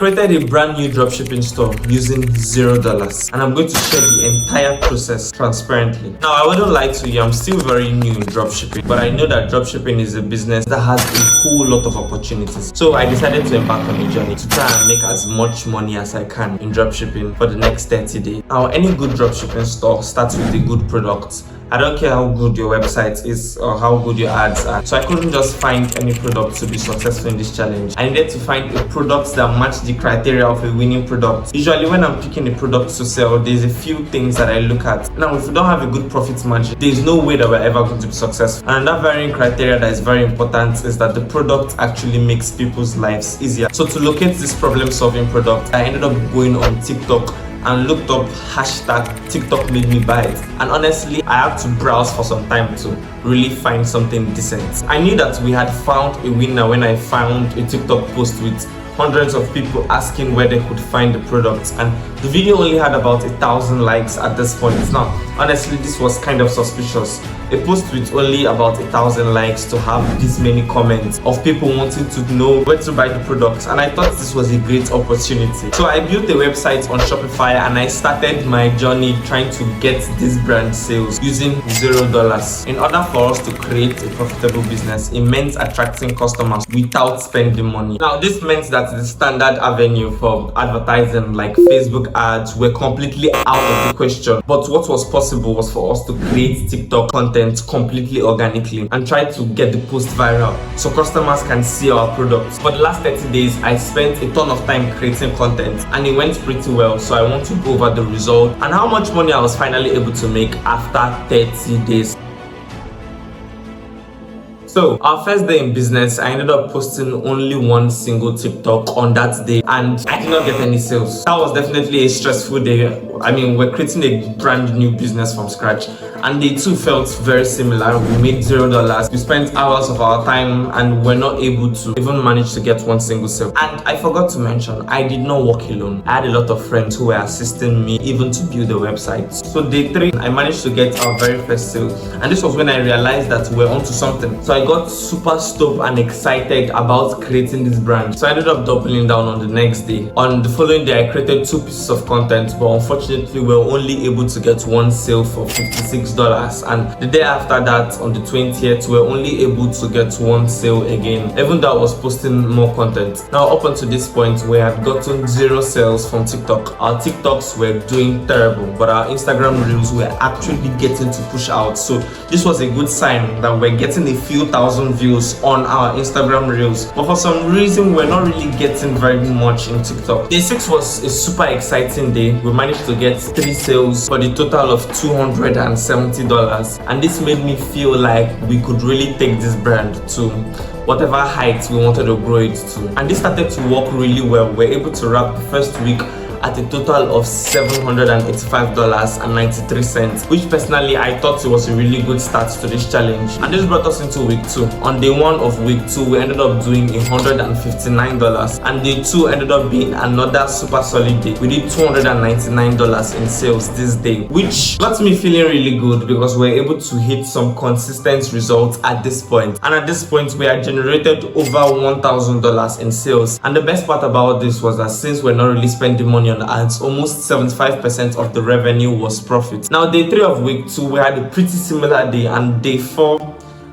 created a brand new dropshipping store using $0, and I'm going to share the entire process transparently. Now, I wouldn't lie to you, I'm still very new in dropshipping, but I know that dropshipping is a business that has a whole lot of opportunities. So I decided to embark on a journey to try and make as much money as I can in dropshipping for the next 30 days. Now, any good dropshipping store starts with a good product. I don't care how good your website is or how good your ads are. So I couldn't just find any product to be successful in this challenge. I needed to find a product that matched the criteria of a winning product. Usually when I'm picking a product to sell, there's a few things that I look at. Now, if we don't have a good profit margin, there's no way that we're ever going to be successful. And another varying criteria that is very important is that the product actually makes people's lives easier. So to locate this problem-solving product, I ended up going on TikTok and looked up hashtag TikTok made me buy it. And honestly, I had to browse for some time to really find something decent. I knew that we had found a winner when I found a TikTok post with hundreds of people asking where they could find the product, and the video only had about 1,000 likes at this point. Now, honestly, this was kind of suspicious. A post with only about 1,000 likes to have this many comments of people wanting to know where to buy the product, and I thought this was a great opportunity. So I built a website on Shopify and I started my journey trying to get this brand sales using $0. In order for us to create a profitable business, it meant attracting customers without spending money. Now, this meant that the standard avenue for advertising like Facebook ads were completely out of the question. But what was possible was for us to create TikTok content completely organically and try to get the post viral so customers can see our products. For the last 30 days, I spent a ton of time creating content and it went pretty well. So I want to go over the result and how much money I was finally able to make after 30 days. So, our first day in business, I ended up posting only one single TikTok on that day and I did not get any sales. That was definitely a stressful day. I mean, we're creating a brand new business from scratch and they too felt very similar. We made $0. We spent hours of our time and we're not able to even manage to get one single sale. And I forgot to mention, I did not work alone. I had a lot of friends who were assisting me even to build the website. So day 3, I managed to get our very first sale. And this was when I realized that we're onto something. So I got super stoked and excited about creating this brand. So I ended up doubling down on the next day. On the following day, I created 2 pieces of content, but unfortunately, we were only able to get one sale for $56. And the day after that, on the 20th, we were only able to get one sale again, even though I was posting more content. Now, up until this point, we had gotten 0 sales from TikTok. Our TikToks were doing terrible, but our Instagram reels were actually getting to push out. So this was a good sign that we're getting a few thousand views on our Instagram reels, but for some reason we're not really getting very much in TikTok. Day 6 was a super exciting day. We managed to get 3 sales for the total of $270, and this made me feel like we could really take this brand to whatever height we wanted to grow it to, and this started to work really well. We're able to wrap the first week at a total of $785.93, which personally I thought it was a really good start to this challenge. And this brought us into week 2. On day 1 of week 2, we ended up doing $159, and day 2 ended up being another super solid day. We did $299 in sales this day, which got me feeling really good because we were able to hit some consistent results at this point. And at this point, we had generated over $1,000 in sales. And the best part about this was that since we're not really spending money on ads, almost 75% of the revenue was profit. Now, day 3 of week 2, we had a pretty similar day, and day 4,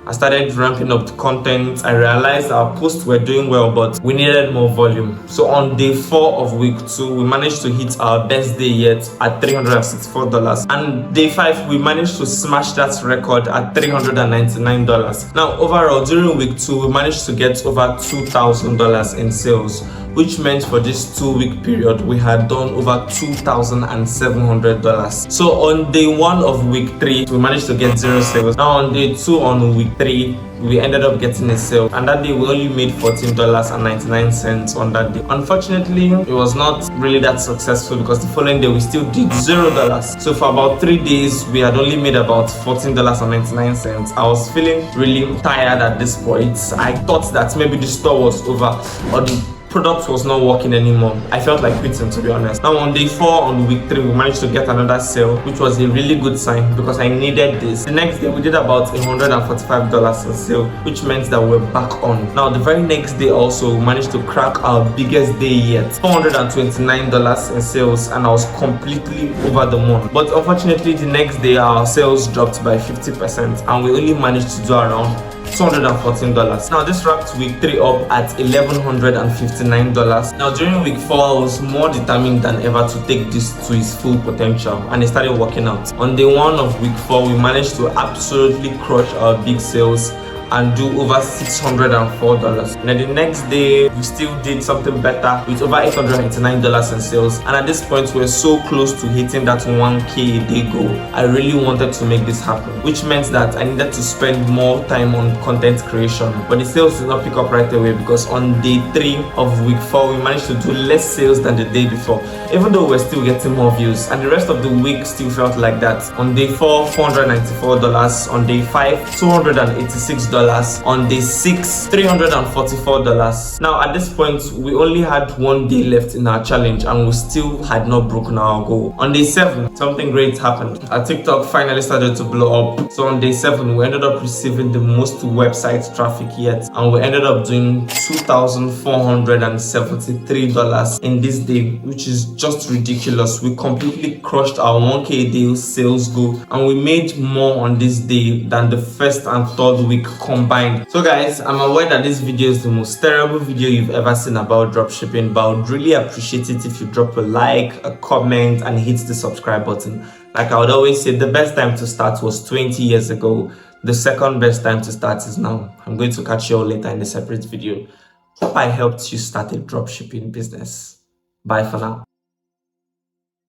I started ramping up the content. I realized our posts were doing well, but we needed more volume. So on day 4 of week 2, we managed to hit our best day yet at $364. And day 5, we managed to smash that record at $399. Now, overall, during week 2, we managed to get over $2,000 in sales, which meant for this 2-week period, we had done over $2,700. So on day 1 of week 3, we managed to get 0 sales. Now on day 2 on week 3, we ended up getting a sale, and that day we only made $14.99 on that day. Unfortunately, it was not really that successful because the following day we still did $0. So for about 3 days, we had only made about $14.99. I was feeling really tired at this point. I thought that maybe the store was over, or the product was not working anymore. I felt like quitting, to be honest. Now on day 4, on week 3, we managed to get another sale, which was a really good sign because I needed this. The next day we did about $145 in sale, which meant that we're back on. Now the very next day also, we managed to crack our biggest day yet, $429 in sales, and I was completely over the moon. But unfortunately, the next day our sales dropped by 50% and we only managed to do around $214. Now this wrapped week 3 up at $1,159. Now during week 4, I was more determined than ever to take this to its full potential, and it started working out. On day 1 of week 4, we managed to absolutely crush our big sales and do over $604. And then the next day, we still did something better with over $889 in sales. And at this point, we're so close to hitting that 1K a day goal. I really wanted to make this happen, which meant that I needed to spend more time on content creation. But the sales did not pick up right away because on day 3 of week 4, we managed to do less sales than the day before, even though we're still getting more views. And the rest of the week still felt like that. On day 4, $494. On day 5, $286. On day 6, $344. Now at this point, we only had 1 day left in our challenge and we still had not broken our goal. On day 7, something great happened. Our TikTok finally started to blow up. So on day 7, we ended up receiving the most website traffic yet, and we ended up doing $2,473 in this day, which is just ridiculous. We completely crushed our 1K a day sales goal, and we made more on this day than the first and third week combined. So guys, I'm aware that this video is the most terrible video you've ever seen about dropshipping, but I would really appreciate it if you drop a like, a comment, and hit the subscribe button. Like I would always say, the best time to start was 20 years ago. The second best time to start is now. I'm going to catch you all later in a separate video. Hope I helped you start a dropshipping business. Bye for now.